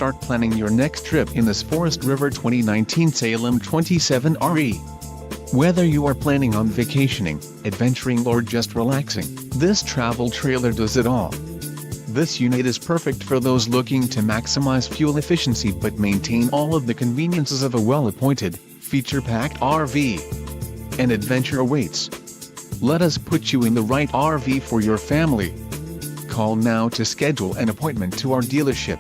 start planning your next trip in this Forest River 2019 Salem 27RE. Whether you are planning on vacationing, adventuring or just relaxing, this travel trailer does it all. This unit is perfect for those looking to maximize fuel efficiency but maintain all of the conveniences of a well-appointed, feature-packed RV. An adventure awaits. Let us put you in the right RV for your family. Call now to schedule an appointment to our dealership.